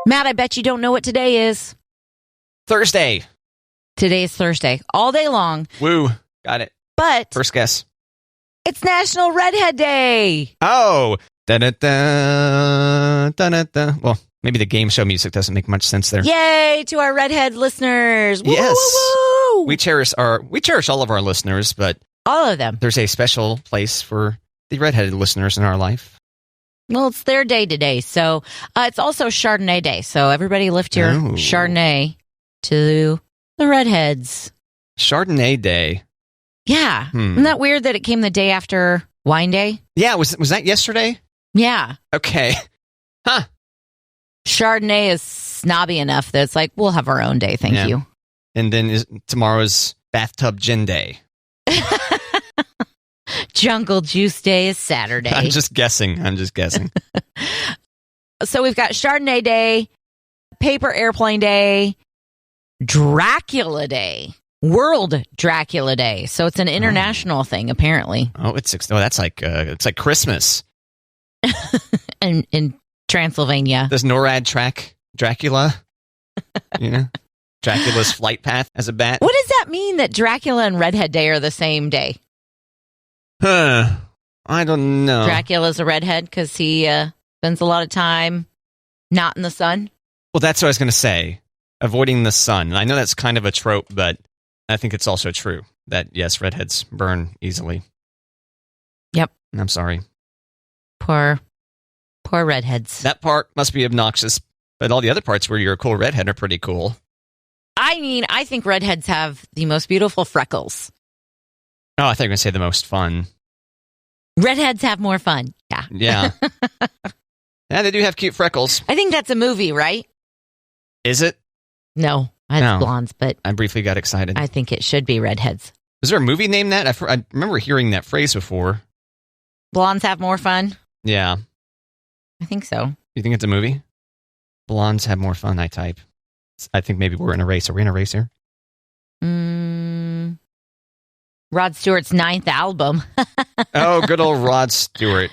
Matt, I bet you don't know what today is. Thursday. Today is Thursday. All day long. Woo. Got it. But first guess. It's National Redhead Day. Oh. Da-da-da, da-da-da. Well, maybe the game show music doesn't make much sense there. Yay to our redhead listeners. Woo, yes. woo, woo. We cherish all of our listeners, but all of them. There's a special place for the redheaded listeners in our life. Well, it's their day today. So it's also Chardonnay Day. So everybody lift your Chardonnay to the redheads. Chardonnay Day. Yeah. Isn't that weird that it came the day after Wine Day? Yeah. Was that yesterday? Yeah. Okay. Huh. Chardonnay is snobby enough that it's like, we'll have our own day. Thank you. And then tomorrow's Bathtub Gin Day. Jungle Juice Day is Saturday. I'm just guessing. So we've got Chardonnay Day, Paper Airplane Day, Dracula Day, World Dracula Day. So it's an international thing, apparently. Oh, that's like it's like Christmas. in Transylvania. Does NORAD track Dracula? Dracula's flight path as a bat. What does that mean that Dracula and Redhead Day are the same day? I don't know. Dracula's a redhead because he spends a lot of time not in the sun. Well, that's what I was going to say. Avoiding the sun. I know that's kind of a trope, but I think it's also true that, yes, redheads burn easily. Yep. I'm sorry. Poor redheads. That part must be obnoxious, but all the other parts where you're a cool redhead are pretty cool. I mean, I think redheads have the most beautiful freckles. Oh, I thought you were going to say the most fun. Redheads have more fun. Yeah. Yeah. Yeah, they do have cute freckles. I think that's a movie, right? Is it? No, it's blondes, but I briefly got excited. I think it should be redheads. Is there a movie named that? I remember hearing that phrase before. Blondes have more fun? Yeah. I think so. You think it's a movie? Blondes have more fun, I type. I think maybe we're in a race. Are we in a race here? Rod Stewart's 9th album. Oh, good old Rod Stewart.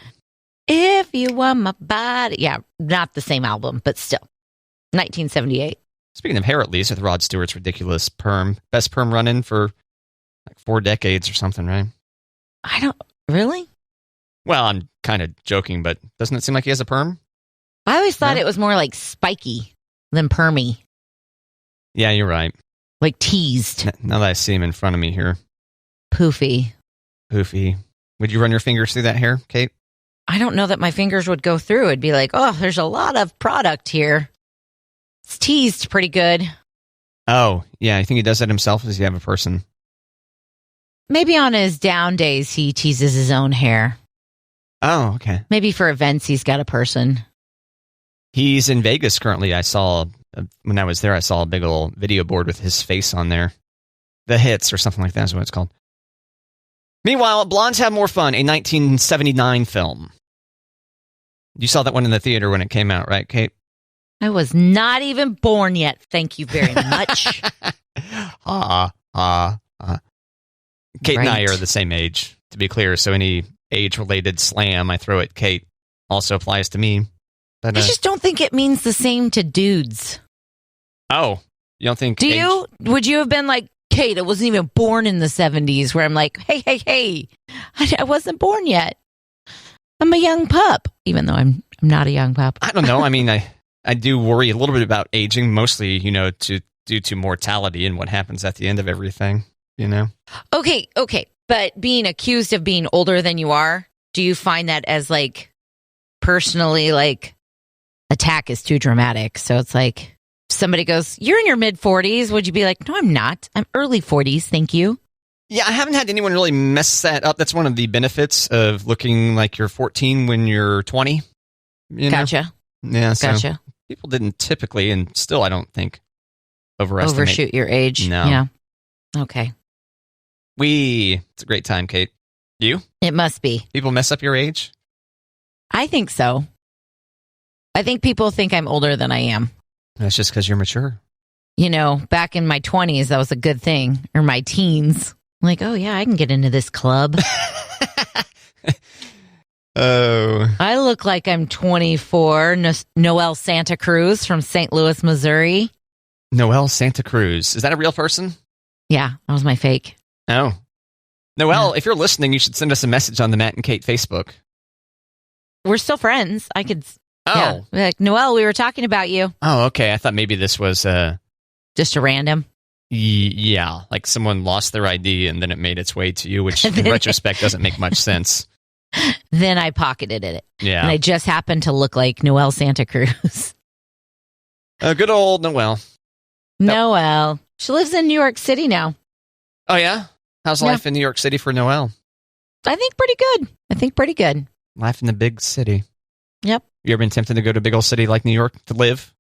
If you want my body. Yeah, not the same album, but still. 1978. Speaking of hair, at least, with Rod Stewart's ridiculous perm. Best perm run-in for like 4 decades or something, right? I don't... Really? Well, I'm kind of joking, but doesn't it seem like he has a perm? I always thought it was more like spiky than permy. Yeah, you're right. Like teased. Now that I see him in front of me here. Poofy. Would you run your fingers through that hair, Kate? I don't know that my fingers would go through. It'd be like, oh, there's a lot of product here. It's teased pretty good. Oh, yeah. I think he does that himself. Does he have a person? Maybe on his down days, he teases his own hair. Oh, okay. Maybe for events, he's got a person. He's in Vegas currently. When I was there, I saw a big old video board with his face on there. The Hits or something like that is what it's called. Meanwhile, Blondes Have More Fun, a 1979 film. You saw that one in the theater when it came out, right, Kate? I was not even born yet. Thank you very much. Kate and I are the same age, to be clear. So any age-related slam I throw at Kate also applies to me. But, I just don't think it means the same to dudes. Oh, you don't think... Do you? Would you have been like, Kate, I wasn't even born in the 70s, where I'm like, hey, I wasn't born yet. I'm a young pup, even though I'm not a young pup. I don't know. I mean, I do worry a little bit about aging, mostly, due to mortality and what happens at the end of everything, Okay. But being accused of being older than you are, do you find that as, like, personally, like, attack is too dramatic? So it's like, if somebody goes, you're in your mid-40s, would you be like, no, I'm not. I'm early 40s, thank you. Yeah, I haven't had anyone really mess that up. That's one of the benefits of looking like you're 14 when you're 20. Gotcha. Yeah, so gotcha. People didn't typically, and still I don't think, overshoot your age. No. Yeah. Okay. It's a great time, Kate. You? It must be. People mess up your age? I think so. I think people think I'm older than I am. That's just because you're mature. Back in my 20s, that was a good thing. Or my teens. I'm like, oh yeah, I can get into this club. Oh. I look like I'm 24. Noelle Santa Cruz from St. Louis, Missouri. Noelle Santa Cruz. Is that a real person? Yeah, that was my fake. Oh. Noelle, if you're listening, you should send us a message on the Matt and Kate Facebook. We're still friends. I could... Oh. Yeah. Like, Noelle, we were talking about you. Oh, okay. I thought maybe this was... Just a random. Yeah, like someone lost their ID and then it made its way to you, which in retrospect doesn't make much sense. Then I pocketed it. Yeah. And I just happened to look like Noelle Santa Cruz. Good old Noelle. Noelle. She lives in New York City now. Oh, yeah? How's life in New York City for Noelle? I think pretty good. Life in the big city. Yep. You ever been tempted to go to a big old city like New York to live?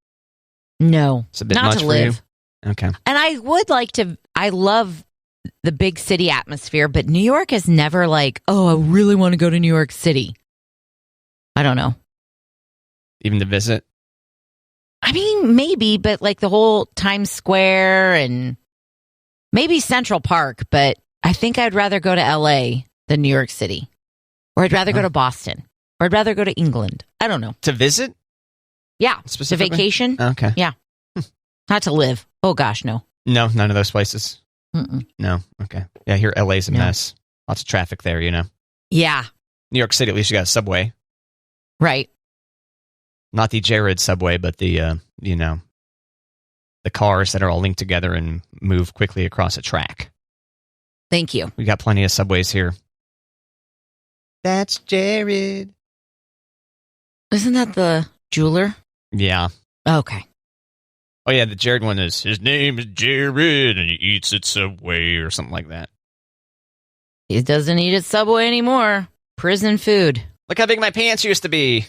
No. It's a bit not much to for live. you? Okay. And I would like to, I love the big city atmosphere, but New York is never like, oh, I really want to go to New York City. I don't know. Even to visit? I mean, maybe, but like the whole Times Square and maybe Central Park, but I think I'd rather go to LA than New York City. Or I'd rather go to Boston. Or I'd rather go to England. I don't know. To visit? Yeah. To vacation. Okay. Yeah. Not to live. Oh, gosh, no. No, none of those places? Mm-mm. No. Okay. Yeah, here LA's a mess. Lots of traffic there, you know. Yeah. New York City, at least you got a subway. Right. Not the Jared subway, but the, the cars that are all linked together and move quickly across a track. Thank you. We got plenty of subways here. That's Jared. Isn't that the jeweler? Yeah. Okay. Oh, yeah, the Jared one is, his name is Jared, and he eats at Subway or something like that. He doesn't eat at Subway anymore. Prison food. Look how big my pants used to be.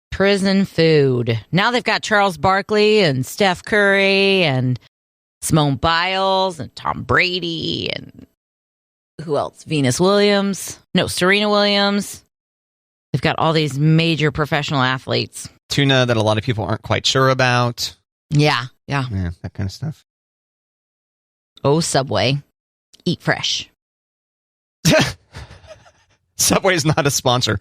Prison food. Now they've got Charles Barkley and Steph Curry and Simone Biles and Tom Brady and who else? Serena Williams. They've got all these major professional athletes. Tuna that a lot of people aren't quite sure about. Yeah. Yeah, that kind of stuff. Oh, Subway. Eat fresh. Subway is not a sponsor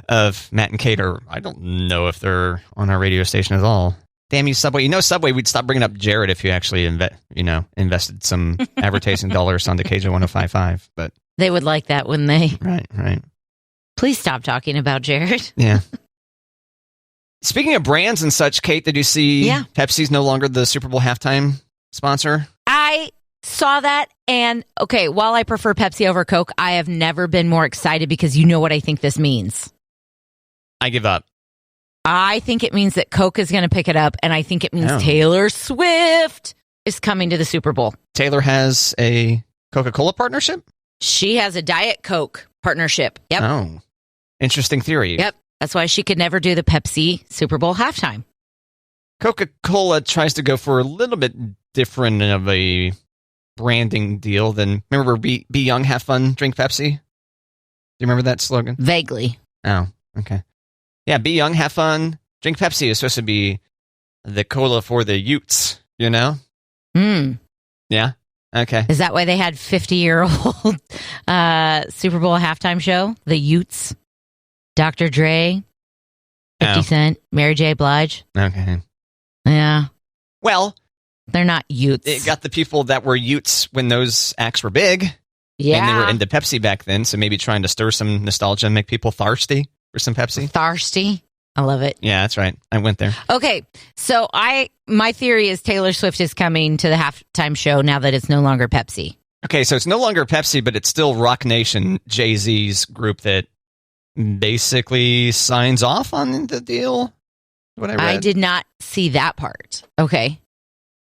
of Matt and Kate, or I don't know if they're on our radio station at all. Damn you, Subway. You know, Subway, we'd stop bringing up Jared if you actually invested some advertising dollars on the KJ 1055. But they would like that, wouldn't they? Right. Please stop talking about Jared. Yeah. Speaking of brands and such, Kate, did you see Pepsi's no longer the Super Bowl halftime sponsor? I saw that, and okay, while I prefer Pepsi over Coke, I have never been more excited because you know what I think this means. I give up. I think it means that Coke is going to pick it up, and I think it means Taylor Swift is coming to the Super Bowl. Taylor has a Coca-Cola partnership? She has a Diet Coke partnership. Yep. Oh, interesting theory. Yep. That's why she could never do the Pepsi Super Bowl halftime. Coca-Cola tries to go for a little bit different of a branding deal than, remember Be Young, Have Fun, Drink Pepsi? Do you remember that slogan? Vaguely. Oh, okay. Yeah, Be Young, Have Fun, Drink Pepsi is supposed to be the cola for the Utes, you know? Yeah? Okay. Is that why they had 50-year-old Super Bowl halftime show? The Utes? Dr. Dre? 50 Cent? Mary J. Blige? Okay. Yeah. Well, they're not Utes. It got the people that were Utes when those acts were big. Yeah. And they were into Pepsi back then, so maybe trying to stir some nostalgia and make people thirsty for some Pepsi. Thirsty? I love it. Yeah, that's right. I went there. Okay, so my theory is Taylor Swift is coming to the halftime show now that it's no longer Pepsi. Okay, so it's no longer Pepsi, but it's still Rock Nation, Jay-Z's group that basically signs off on the deal. What I read. I did not see that part. Okay.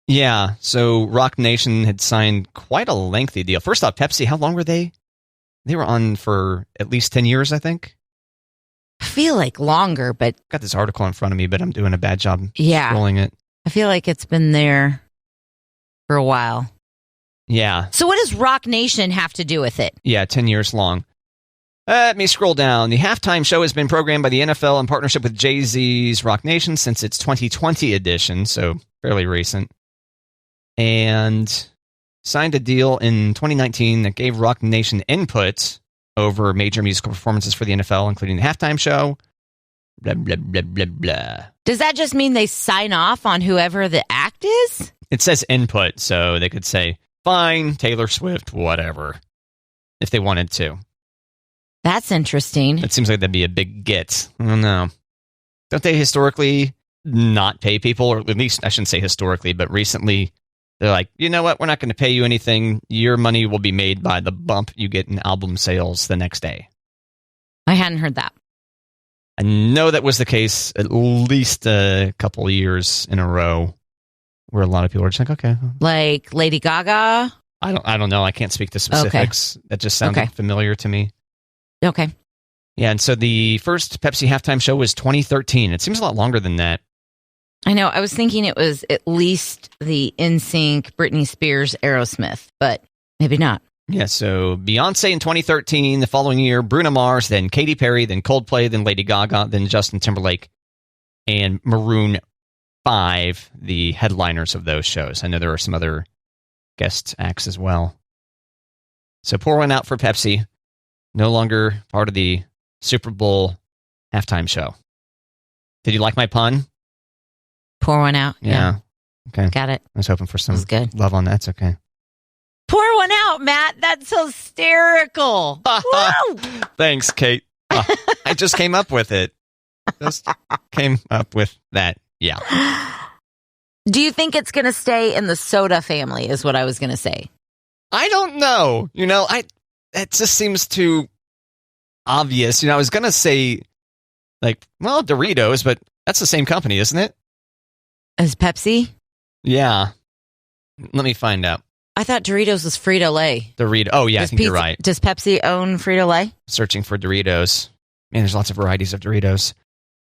Yeah, so Rock Nation had signed quite a lengthy deal. First off, Pepsi, how long were they? They were on for at least 10 years, I think. I feel like longer, but... I've got this article in front of me, but I'm doing a bad job scrolling it. I feel like it's been there for a while. Yeah. So what does Rock Nation have to do with it? Yeah, 10 years long. Let me scroll down. The halftime show has been programmed by the NFL in partnership with Jay-Z's Rock Nation since its 2020 edition, so fairly recent. And signed a deal in 2019 that gave Rock Nation input over major musical performances for the NFL, including the halftime show. Blah, blah, blah, blah, blah. Does that just mean they sign off on whoever the act is? It says input, so they could say, fine, Taylor Swift, whatever, if they wanted to. That's interesting. It seems like that'd be a big get. I don't know. Don't they historically not pay people? Or at least, I shouldn't say historically, but recently, they're like, you know what? We're not going to pay you anything. Your money will be made by the bump you get in album sales the next day. I hadn't heard that. I know that was the case at least a couple of years in a row, where a lot of people are just like, okay. Like Lady Gaga? I don't know. I can't speak to specifics. Okay. That just sounded familiar to me. Okay. Yeah, and so the first Pepsi halftime show was 2013. It seems a lot longer than that. I know. I was thinking it was at least the NSYNC, Britney Spears, Aerosmith, but maybe not. Yeah, so Beyonce in 2013, the following year, Bruno Mars, then Katy Perry, then Coldplay, then Lady Gaga, then Justin Timberlake, and Maroon 5, the headliners of those shows. I know there are some other guest acts as well. So pour one out for Pepsi. No longer part of the Super Bowl halftime show. Did you like my pun? Pour one out. Yeah. Okay. Got it. I was hoping for some good. love on that. It's okay. Pour one out, Matt. That's hysterical. Thanks, Kate. I just came up with it. Just came up with that. Yeah. Do you think it's going to stay in the soda family is what I was going to say. I don't know. It just seems too obvious. I was going to say, Doritos, but that's the same company, isn't it? As Pepsi? Yeah. Let me find out. I thought Doritos was Frito-Lay. Oh, yeah, I think you're right. Does Pepsi own Frito-Lay? Searching for Doritos. Man, there's lots of varieties of Doritos.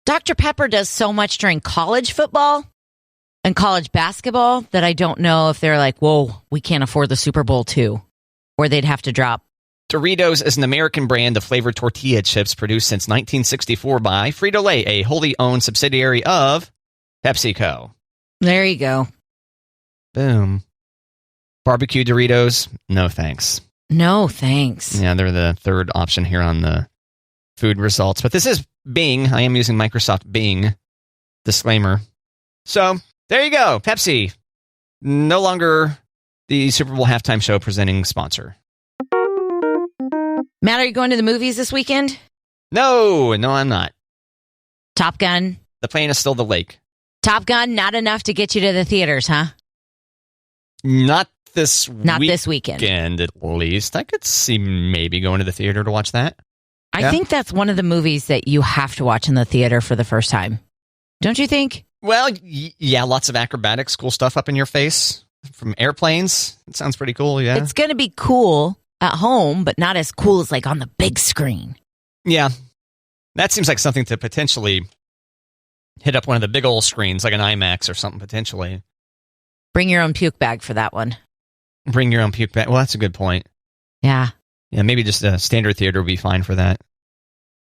Dr. Pepper does so much during college football and college basketball that I don't know if they're like, whoa, we can't afford the Super Bowl too. Or they'd have to drop. Doritos is an American brand of flavored tortilla chips produced since 1964 by Frito-Lay, a wholly owned subsidiary of PepsiCo. There you go. Boom. Barbecue Doritos, no thanks. No thanks. Yeah, they're the third option here on the food results. But this is Bing. I am using Microsoft Bing. Disclaimer. So, there you go. Pepsi. No longer the Super Bowl halftime show presenting sponsor. Matt, are you going to the movies this weekend? No, I'm not. Top Gun. The plan is still the lake. Top Gun, not enough to get you to the theaters, huh? Not this weekend, at least. I could see maybe going to the theater to watch that. I think that's one of the movies that you have to watch in the theater for the first time. Don't you think? Well, yeah, lots of acrobatics, cool stuff up in your face from airplanes. It sounds pretty cool, yeah. It's going to be cool at home, but not as cool as like on the big screen. Yeah. That seems like something to potentially hit up one of the big old screens, like an IMAX or something potentially. Bring your own puke bag for that one. Bring your own puke bag. Well, that's a good point. Yeah. Yeah, maybe just a standard theater would be fine for that.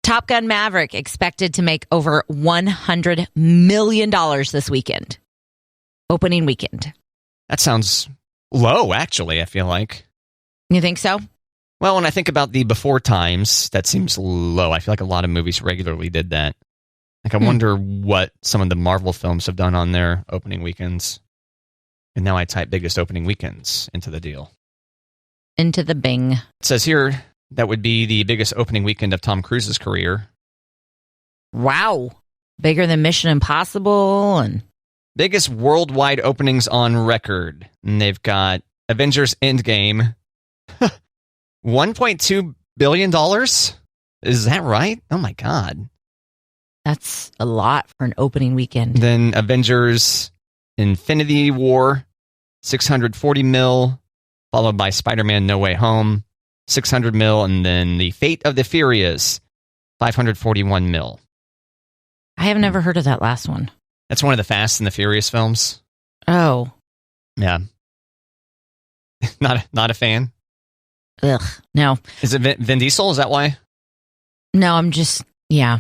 Top Gun Maverick expected to make over $100 million this weekend. Opening weekend. That sounds low, actually, I feel like. You think so? Well, when I think about the before times, that seems low. I feel like a lot of movies regularly did that. Like, I wonder what some of the Marvel films have done on their opening weekends. And now I type biggest opening weekends into the deal. Into the Bing. It says here that would be the biggest opening weekend of Tom Cruise's career. Wow. Bigger than Mission Impossible and biggest worldwide openings on record. And they've got Avengers Endgame. $1.2 billion? Is that right? Oh my God. That's a lot for an opening weekend. Then Avengers Infinity War, 640 mil, followed by Spider-Man No Way Home, 600 mil, and then The Fate of the Furious, 541 mil. I have never heard of that last one. That's one of the Fast and the Furious films. Oh. Yeah. Not a fan? Ugh, no. Is it Vin Diesel? Is that why? No, I'm just, yeah.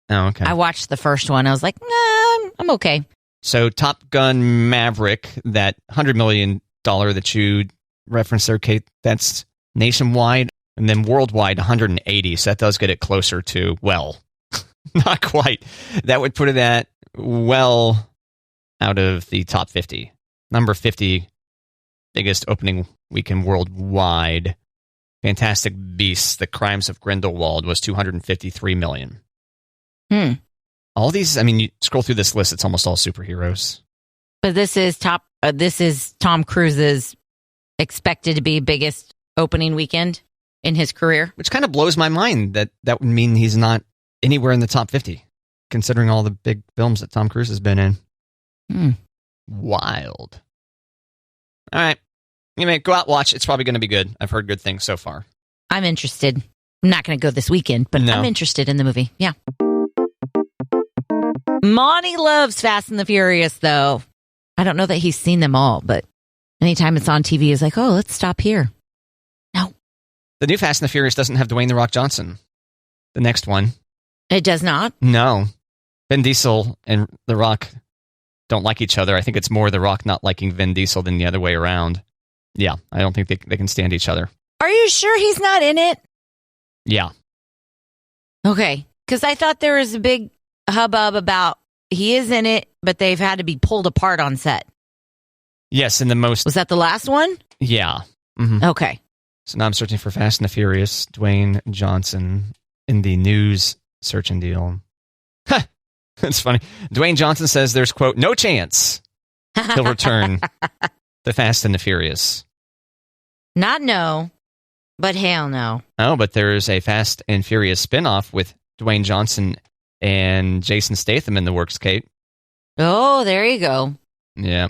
Oh, okay. I watched the first one. I was like, nah, I'm okay. So Top Gun Maverick, that $100 million that you referenced there, Kate, that's nationwide. And then worldwide, 180. So that does get it closer to, well, not quite. That would put it at, well, out of the top 50. Number 50, biggest opening weekend worldwide. Fantastic Beasts, The Crimes of Grindelwald was 253 million. All these, I mean, you scroll through this list, it's almost all superheroes. But this is Tom Cruise's expected to be biggest opening weekend in his career. Which kind of blows my mind that would mean he's not anywhere in the top 50, considering all the big films that Tom Cruise has been in. Wild. All right. Anyway, go out, watch. It's probably going to be good. I've heard good things so far. I'm interested. I'm not going to go this weekend, but I'm interested in the movie. Yeah. Monty loves Fast and the Furious, though. I don't know that he's seen them all, but anytime it's on TV, he's like, oh, let's stop here. No. The new Fast and the Furious doesn't have Dwayne "The Rock" Johnson. The next one. It does not? No. Vin Diesel and The Rock don't like each other. I think it's more The Rock not liking Vin Diesel than the other way around. Yeah, I don't think they can stand each other. Are you sure he's not in it? Yeah. Okay, because I thought there was a big hubbub about he is in it, but they've had to be pulled apart on set. Yes, in the most... Was that the last one? Yeah. Mm-hmm. Okay. So now I'm searching for Fast and the Furious, Dwayne Johnson in the news search and deal. It's funny. Dwayne Johnson says there's, quote, no chance he'll return to Fast and the Furious. Not no, but hell no. Oh, but there's a Fast and Furious spinoff with Dwayne Johnson and Jason Statham in the works, Kate. Oh, there you go. Yeah.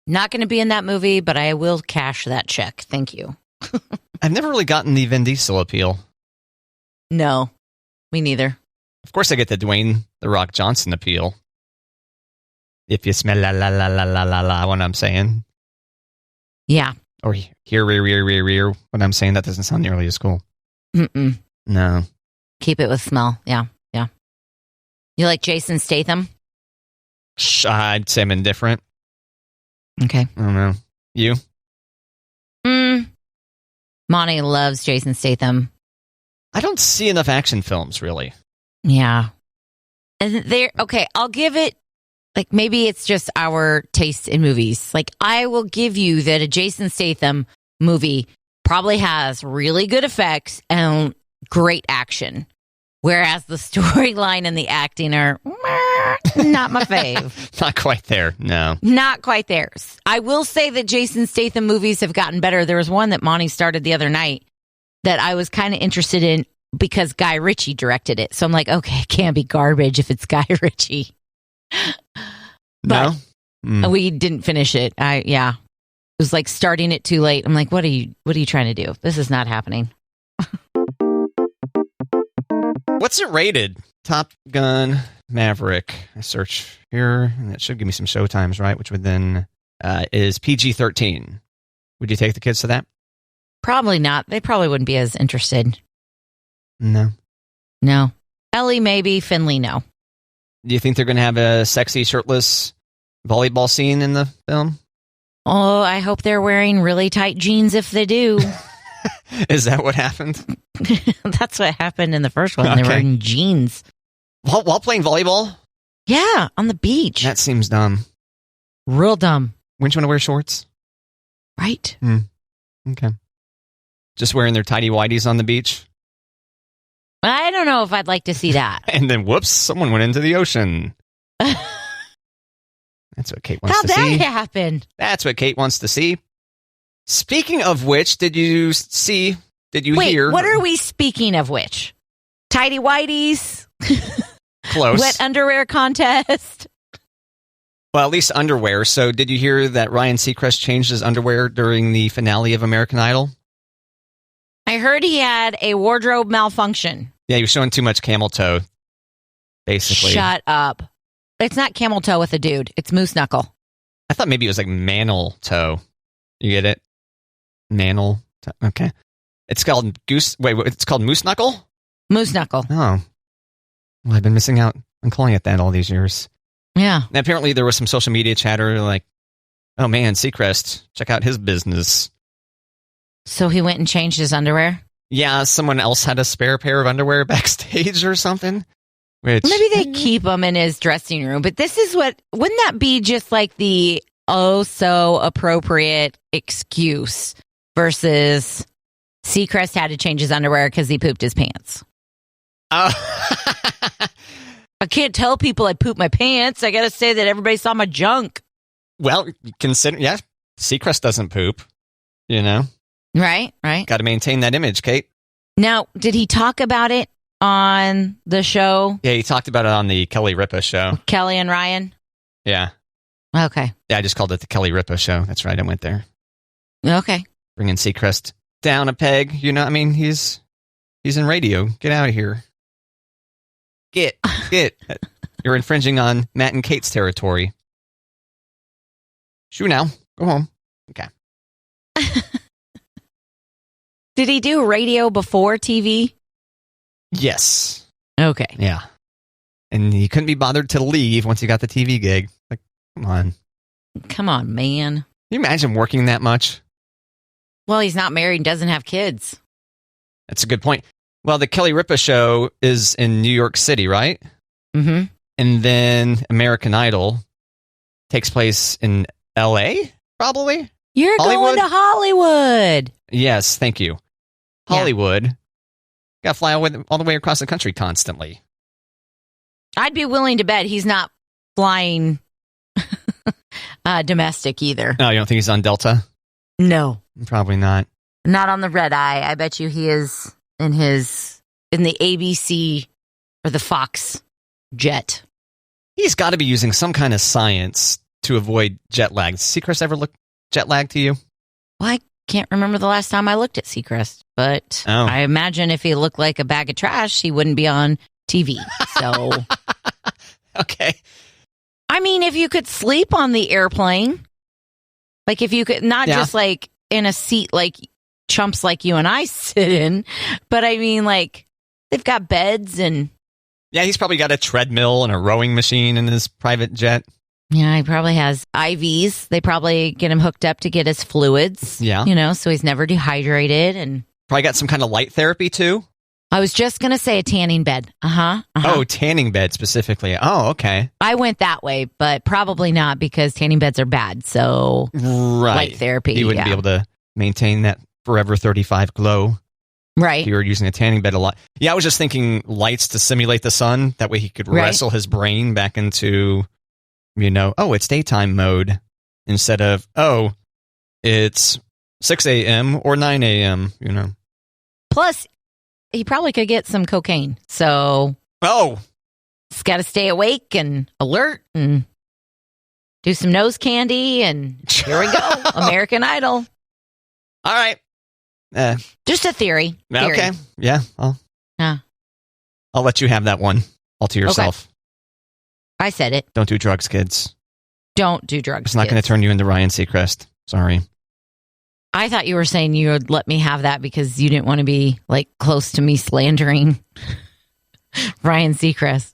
Not going to be in that movie, but I will cash that check. Thank you. I've never really gotten the Vin Diesel appeal. No, me neither. Of course I get the Dwayne "The Rock" Johnson appeal. If you smell la la la la la la la, what I'm saying. Yeah. Or hear rear, what I'm saying, that doesn't sound nearly as cool. Mm-mm. No. Keep it with smell. Yeah, yeah. You like Jason Statham? I'd say I'm indifferent. Okay. I don't know. You? Monty loves Jason Statham. I don't see enough action films, really. Yeah. And okay, I'll give it, like, maybe it's just our taste in movies. Like, I will give you that a Jason Statham movie probably has really good effects and great action. Whereas the storyline and the acting are not my fave. Not quite there, no. Not quite there. I will say that Jason Statham movies have gotten better. There was one that Monty started the other night that I was kind of interested in because Guy Ritchie directed it. So I'm like, okay, it can't be garbage if it's Guy Ritchie. But we didn't finish it. It was like starting it too late. I'm like, what are you trying to do? This is not happening. What's it rated? Top Gun Maverick. I search here, and that should give me some show times, right? Which would then is PG-13. Would you take the kids to that? Probably not. They probably wouldn't be as interested. No. Ellie, maybe. Finley, no. Do you think they're going to have a sexy, shirtless volleyball scene in the film? Oh, I hope they're wearing really tight jeans if they do. Is that what happened? That's what happened in the first one. Okay. They were in jeans. While playing volleyball? Yeah, on the beach. That seems dumb. Real dumb. Wouldn't you want to wear shorts? Right. Okay. Just wearing their tighty-whities on the beach? I don't know if I'd like to see that. And then, whoops, someone went into the ocean. That's what Kate wants to see. How'd that happen? That's what Kate wants to see. Speaking of which, did you hear? What are we speaking of which? Tidy whities? Close. Wet underwear contest? Well, at least underwear. So did you hear that Ryan Seacrest changed his underwear during the finale of American Idol? I heard he had a wardrobe malfunction. Yeah, he was showing too much camel toe, basically. Shut up. It's not camel toe with a dude. It's moose knuckle. I thought maybe it was like mantle toe. You get it? Mantle. Okay. It's called it's called moose knuckle? Moose knuckle. Oh. Well, I've been missing out on calling it that all these years. Yeah. And apparently there was some social media chatter like, oh man, Seacrest, check out his business. So he went and changed his underwear? Yeah, someone else had a spare pair of underwear backstage or something. Which Maybe they keep them in his dressing room. But this is wouldn't that be just like the so appropriate excuse versus Seacrest had to change his underwear because he pooped his pants? I can't tell people I pooped my pants. I got to say that everybody saw my junk. Well, Seacrest doesn't poop, Right. Got to maintain that image, Kate. Now, did he talk about it on the show? Yeah, he talked about it on the Kelly Ripa show. Kelly and Ryan? Yeah. Okay. Yeah, I just called it the Kelly Ripa show. That's right, I went there. Okay. Bringing Seacrest down a peg. He's in radio. Get out of here. Get. You're infringing on Matt and Kate's territory. Shoo now. Go home. Okay. Did he do radio before TV? Yes. Okay. Yeah. And he couldn't be bothered to leave once he got the TV gig. Like, come on. Come on, man. Can you imagine working that much? Well, he's not married and doesn't have kids. That's a good point. Well, the Kelly Ripa show is in New York City, right? Mm-hmm. And then American Idol takes place in L.A., probably? You're Hollywood? going to Hollywood. Yes, thank you. Hollywood. Got to fly all the way across the country constantly. I'd be willing to bet he's not flying domestic either. No, you don't think he's on Delta? No. Probably not. Not on the red eye. I bet you he is in the ABC or the Fox jet. He's got to be using some kind of science to avoid jet lag. Does Seacrest ever look jet lag to you? Well, I can't remember the last time I looked at Seacrest, but I imagine if he looked like a bag of trash, he wouldn't be on TV. So, okay. I mean, if you could sleep on the airplane, like if you could not just like in a seat like chumps like you and I sit in, but I mean, like they've got beds and. Yeah, he's probably got a treadmill and a rowing machine in his private jet. Yeah, he probably has IVs. They probably get him hooked up to get his fluids. Yeah. So he's never dehydrated. And probably got some kind of light therapy, too. I was just going to say a tanning bed. Oh, tanning bed specifically. Oh, okay. I went that way, but probably not because tanning beds are bad. So light therapy. He wouldn't be able to maintain that Forever 35 glow. Right. You were using a tanning bed a lot. Yeah, I was just thinking lights to simulate the sun. That way he could wrestle his brain back into, it's daytime mode instead of, it's 6 a.m. or 9 a.m., Plus, he probably could get some cocaine. So. He's got to stay awake and alert and do some nose candy. And here we go. American Idol. All right. Just a theory. Okay. Yeah. I'll let you have that one all to yourself. Okay. I said it. Don't do drugs, kids. Don't do drugs. It's not going to turn you into Ryan Seacrest. Sorry. I thought you were saying you would let me have that because you didn't want to be like close to me slandering Ryan Seacrest.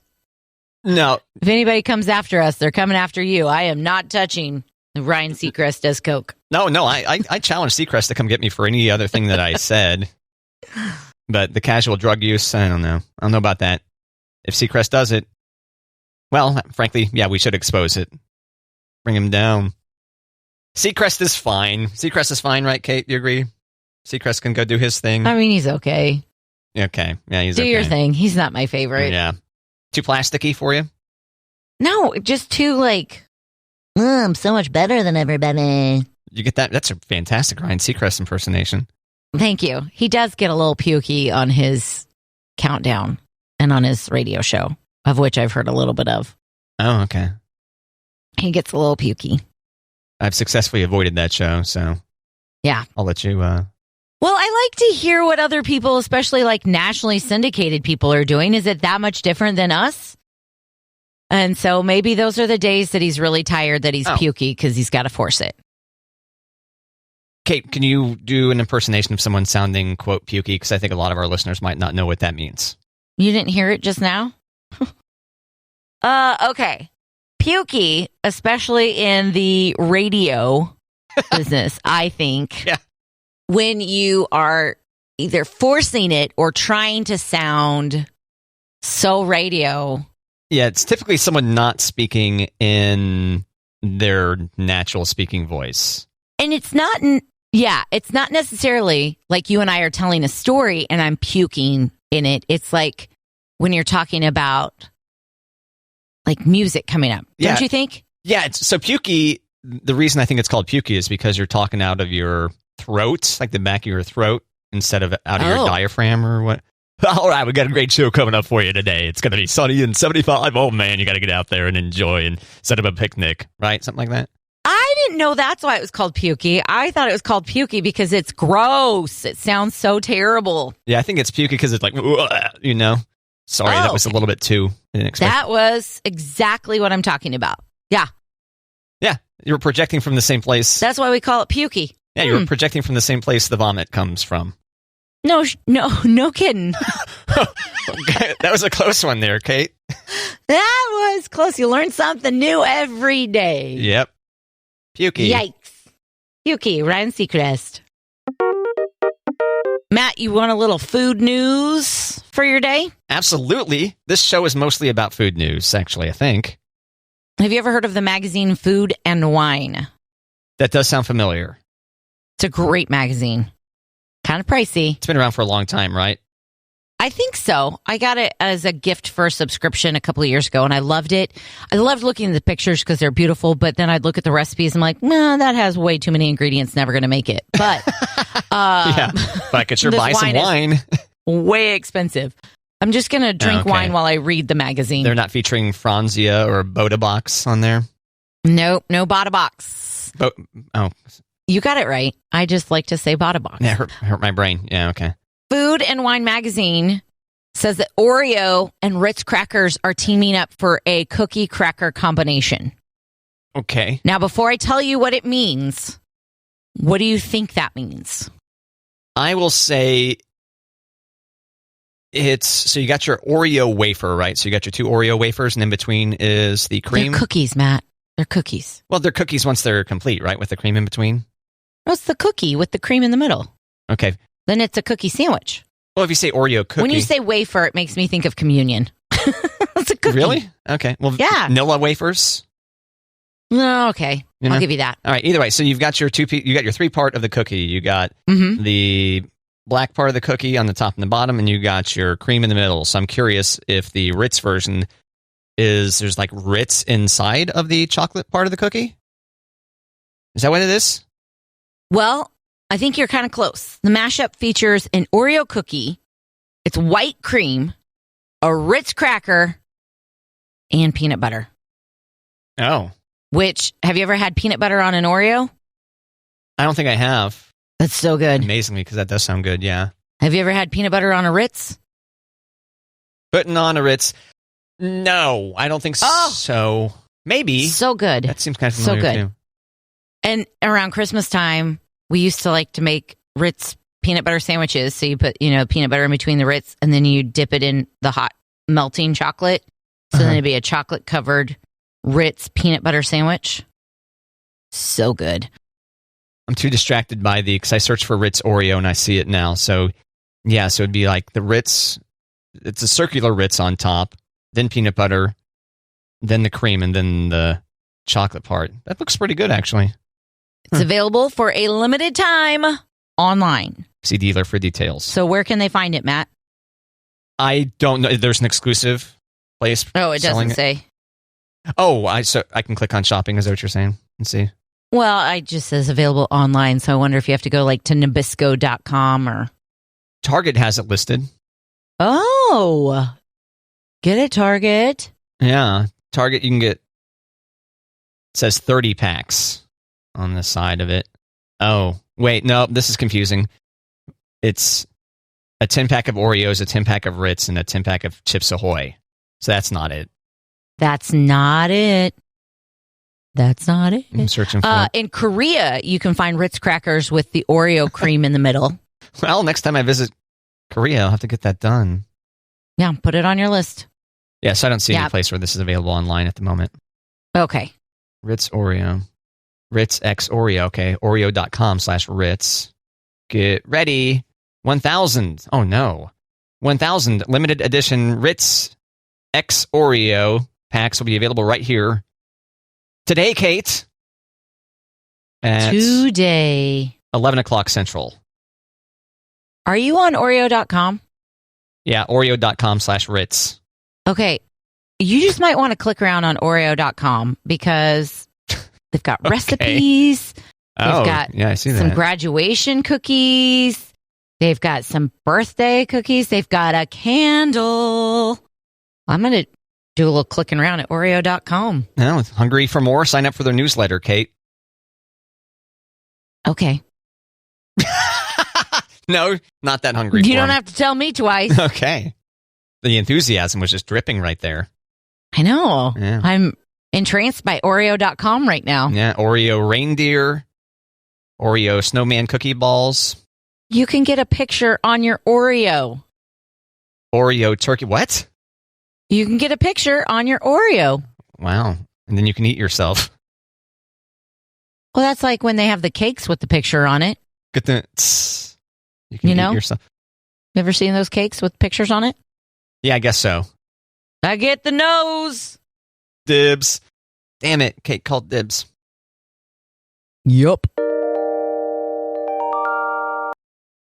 No. If anybody comes after us, they're coming after you. I am not touching Ryan Seacrest does coke. No, I challenge Seacrest to come get me for any other thing that I said. But the casual drug use, I don't know. I don't know about that. If Seacrest does it, well, frankly, yeah, we should expose it. Bring him down. Seacrest is fine. Seacrest is fine, right, Kate? You agree? Seacrest can go do his thing. I mean, he's okay. Okay. Yeah, he's okay. Do your thing. He's not my favorite. Yeah. Too plasticky for you? No, just too like, I'm so much better than everybody. You get that? That's a fantastic Ryan Seacrest impersonation. Thank you. He does get a little pukey on his countdown and on his radio show, of which I've heard a little bit of. Oh, okay. He gets a little pukey. I've successfully avoided that show, so yeah, I'll let you. Well, I like to hear what other people, especially like nationally syndicated people, are doing. Is it that much different than us? And so maybe those are the days that he's really tired, that he's pukey because he's got to force it. Kate, can you do an impersonation of someone sounding, quote, pukey? Because I think a lot of our listeners might not know what that means. You didn't hear it just now? Okay. Pukey, especially in the radio business, I think. Yeah. When you are either forcing it or trying to sound so radio. Yeah, it's typically someone not speaking in their natural speaking voice. And it's not, it's not necessarily like you and I are telling a story and I'm puking in it. It's like when you're talking about like music coming up. Don't you think? Yeah, so pukey, the reason I think it's called pukey is because you're talking out of your throat, like the back of your throat, instead of out of your diaphragm or what. All right, we got a great show coming up for you today. It's going to be sunny and 75. Oh, man, you got to get out there and enjoy and set up a picnic, right? Something like that. I didn't know that's why it was called pukey. I thought it was called pukey because it's gross. It sounds so terrible. Yeah, I think it's pukey because it's like, you know. Sorry, that was a little bit too unexpected. That was exactly what I'm talking about. Yeah. Yeah, you were projecting from the same place. That's why we call it pukey. Yeah, you were projecting from the same place the vomit comes from. No kidding. That was a close one there, Kate. That was close. You learn something new every day. Yep. Pukey. Yikes. Pukey, Ryan Seacrest. Matt, you want a little food news for your day? Absolutely. This show is mostly about food news, actually, I think. Have you ever heard of the magazine Food and Wine? That does sound familiar. It's a great magazine. Kind of pricey. It's been around for a long time, right? I think so. I got it as a gift for a subscription a couple of years ago, and I loved it. I loved looking at the pictures because they're beautiful, but then I'd look at the recipes and I'm like, nah, that has way too many ingredients, never going to make it. But yeah, but I could sure buy some wine. Way expensive. I'm just going to drink wine while I read the magazine. They're not featuring Franzia or Boda Box on there? Nope, no Boda Box. You got it right. I just like to say Boda Box. Yeah, hurt my brain. Yeah, okay. Food and Wine magazine says that Oreo and Ritz crackers are teaming up for a cookie cracker combination. Okay. Now, before I tell you what it means, what do you think that means? I will say so you got your Oreo wafer, right? So you got your two Oreo wafers, and in between is the cream. They're cookies, Matt. They're cookies. Well, they're cookies once they're complete, right? With the cream in between? No, it's the cookie with the cream in the middle. Okay. Then it's a cookie sandwich. Well, if you say Oreo cookie... When you say wafer, it makes me think of communion. It's a cookie. Really? Okay. Well, yeah. Vanilla wafers? No, okay. I'll give you that. All right. Either way, so you've got your you got your 3-part of the cookie. You got the black part of the cookie on the top and the bottom, and you got your cream in the middle. So I'm curious if the Ritz version there's like Ritz inside of the chocolate part of the cookie? Is that what it is? Well, I think you're kind of close. The mashup features an Oreo cookie. It's white cream, a Ritz cracker, and peanut butter. Oh. Which, have you ever had peanut butter on an Oreo? I don't think I have. That's so good. Amazingly, because that does sound good, yeah. Have you ever had peanut butter on a Ritz? Putting on a Ritz? No, I don't think so. Maybe. So good. That seems kind of familiar, so good. too. And around Christmas time, we used to like to make Ritz peanut butter sandwiches. So you put, peanut butter in between the Ritz, and then you dip it in the hot melting chocolate. So then it'd be a chocolate-covered Ritz peanut butter sandwich. So good. I'm too distracted by because I searched for Ritz Oreo and I see it now. So, yeah, so it'd be like the Ritz, it's a circular Ritz on top, then peanut butter, then the cream, and then the chocolate part. That looks pretty good, actually. It's available for a limited time online. See dealer for details. So where can they find it, Matt? I don't know. There's an exclusive place. Oh, it doesn't say. Oh, so I can click on shopping. Is that what you're saying? And see. Well, it just says available online. So I wonder if you have to go like to Nabisco.com or. Target has it listed. Oh, get it, Target. Yeah. Target, you can get, it says 30 packs on the side of it. Oh, wait. No, this is confusing. It's a 10-pack of Oreos, a 10-pack of Ritz, and a 10-pack of Chips Ahoy. So that's not it. That's not it. That's not it. I'm searching for it. In Korea, you can find Ritz crackers with the Oreo cream in the middle. Well, next time I visit Korea, I'll have to get that done. Yeah, put it on your list. Yeah, so I don't see any place where this is available online at the moment. Okay. Ritz Oreo. Ritz X Oreo. Okay. Oreo.com/Ritz. Get ready. 1,000. Oh, no. 1,000 limited edition Ritz X Oreo packs will be available right here. Today, Kate. At Today. 11 o'clock Central. Are you on Oreo.com? Yeah, Oreo.com/Ritz. Okay. You just might want to click around on Oreo.com because they've got recipes. They've got I see some that. graduation cookies. They've got some birthday cookies. They've got a candle. I'm going to do a little clicking around at Oreo.com. No, hungry for more? Sign up for their newsletter, Kate. Okay. No, not that hungry. You don't have to tell me twice. Okay. The enthusiasm was just dripping right there. I know. Yeah. I'm entranced by Oreo.com right now. Yeah, Oreo reindeer, Oreo snowman cookie balls, You can get a picture on your Oreo. Oreo turkey. What? You can get a picture on your Oreo. Wow. And then you can eat yourself. Well, that's like when they have the cakes with the picture on it. Get the. You can eat yourself. You ever seen those cakes with pictures on it? Yeah, I guess so. I get the nose. Dibs. Damn it. Kate called dibs. Yup.